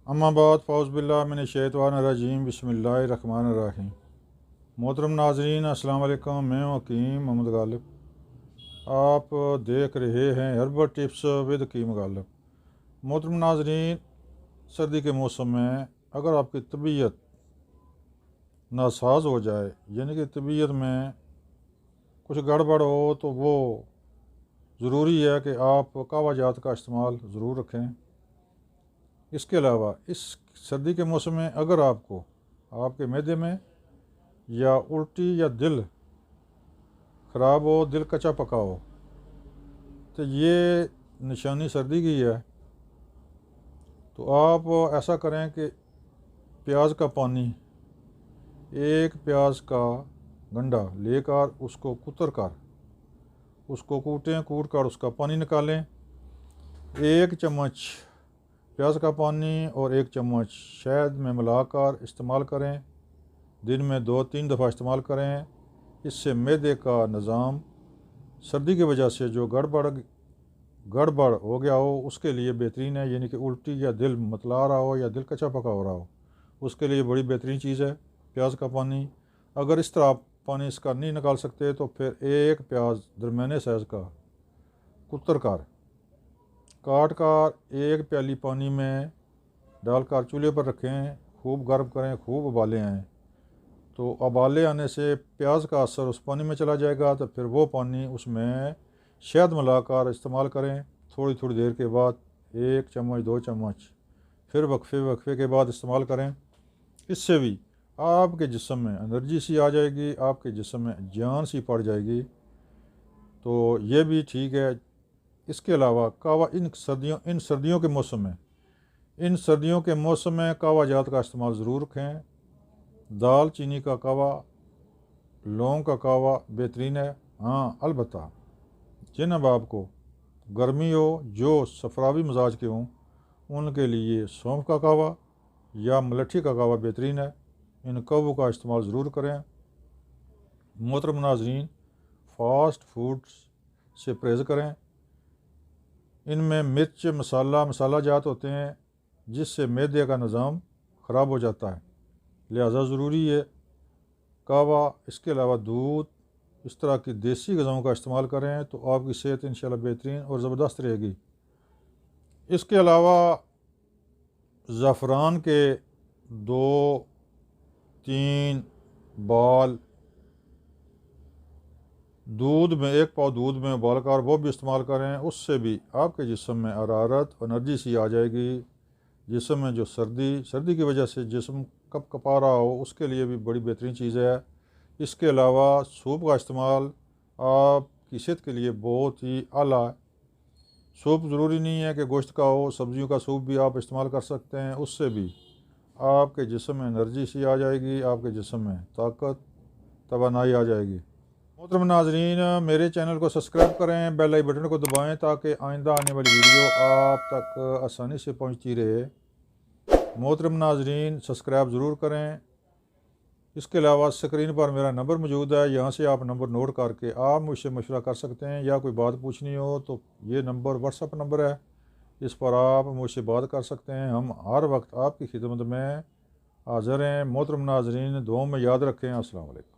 अम्माबाद फ़ौज़बिल्लाह मिनश्शैतानिर्रजीम बिस्मिल्लाहिर्रहमानिर्रहीम। मोहतरम नाज़रीन अस्सलाम वालेकुम। मैं हकीम मोहम्मद गालिब। आप देख रहे हैं हर्बल टिप्स विद हकीम गालिब। मोहतरम नाज़रीन, सर्दी के मौसम में अगर आपकी तबीयत नासाज हो जाए, यानी कि तबीयत में कुछ गड़बड़ हो, तो वो ज़रूरी है कि आप कहवा जात का इस्तेमाल ज़रूर रखें। इसके अलावा इस सर्दी के मौसम में अगर आपको आपके मैदे में या उल्टी या दिल ख़राब हो, दिल कच्चा पका हो, तो ये निशानी सर्दी की है। तो आप ऐसा करें कि प्याज का पानी, एक प्याज का गंडा लेकर उसको कुतर कर उसको कूटें, कूट कर उसका पानी निकालें। एक चम्मच प्याज का पानी और एक चम्मच शहद में मिलाकर इस्तेमाल करें। दिन में 2-3 दफ़ा इस्तेमाल करें। इससे मैदे का निज़ाम सर्दी की वजह से जो गड़बड़ हो गया हो उसके लिए बेहतरीन है, यानी कि उल्टी या दिल मतला रहा हो या दिल कच्चा पका हो रहा हो, उसके लिए बड़ी बेहतरीन चीज़ है प्याज का पानी। अगर इस तरह आप पानी इसका नहीं निकाल सकते तो फिर एक प्याज दरमियाने साइज़ का कुतर कर काट कर एक प्याली पानी में डालकर चूल्हे पर रखें, खूब गर्म करें, खूब उबाले आएँ। तो उबाले आने से प्याज का असर उस पानी में चला जाएगा, तो फिर वो पानी उसमें शहद मिलाकर इस्तेमाल करें। थोड़ी थोड़ी देर के बाद 1 चम्मच 2 चम्मच फिर वक्फे के बाद इस्तेमाल करें। इससे भी आपके जिस्म में एनर्जी सी आ जाएगी, आपके जिस्म में जान सी पड़ जाएगी, तो ये भी ठीक है। इसके अलावा कहवा इन सर्दियों के मौसम में कहवा जात का इस्तेमाल ज़रूर रखें। दाल चीनी का कहवा, लौंग का कहवा बेहतरीन है। हाँ, अलबत्ता जिन अहबाब को गर्मी हो, जो सफरावी मिजाज के हों, उनके लिए सौंफ का कहवा या मलट्ठी का कहवा बेहतरीन है। इन कहवों का इस्तेमाल ज़रूर करें। मोहतरम नाज़रीन, फ़ास्ट फूड्स से परहेज़ करें। इनमें मिर्च मसाला जात होते हैं, जिससे मैदे का निज़ाम ख़राब हो जाता है, लिहाजा ज़रूरी है कहवा। इसके अलावा दूध, इस तरह की देसी ग़िज़ाओं का इस्तेमाल करें तो आपकी सेहत इंशाल्लाह बेहतरीन और ज़बरदस्त रहेगी। इसके अलावा ज़फ़रान के 2-3 बाल एक पाव दूध में उबाल कर वो भी इस्तेमाल करें। उससे भी आपके जिस्म में हरारत, एनर्जी सी आ जाएगी। जिस्म में जो सर्दी की वजह से जिस्म कपा रहा हो, उसके लिए भी बड़ी बेहतरीन चीज़ है। इसके अलावा सूप का इस्तेमाल आपकी सेहत के लिए बहुत ही आला है। सूप ज़रूरी नहीं है कि गोश्त का हो, सब्ज़ियों का सूप भी आप इस्तेमाल कर सकते हैं। उससे भी आपके जिस्म में एनर्जी सी आ जाएगी, आपके जिस्म में ताकत तवानाई आ जाएगी। मोहतरम नाज़रीन, मेरे चैनल को सब्सक्राइब करें, बेल आइकन बटन को दबाएं ताकि आइंदा आने वाली वीडियो आप तक आसानी से पहुंचती रहे। मोहतरम नाज़रीन, सब्सक्राइब ज़रूर करें। इसके अलावा स्क्रीन पर मेरा नंबर मौजूद है, यहाँ से आप नंबर नोट करके आप मुझसे मशवरा कर सकते हैं, या कोई बात पूछनी हो तो ये नंबर व्हाट्सअप नंबर है, इस पर आप मुझसे बात कर सकते हैं। हम हर वक्त आपकी खिदमत में हाज़िर हैं। मोहतरम नाज़रीन, दुआ में याद रखें। अस्सलाम वालेकुम।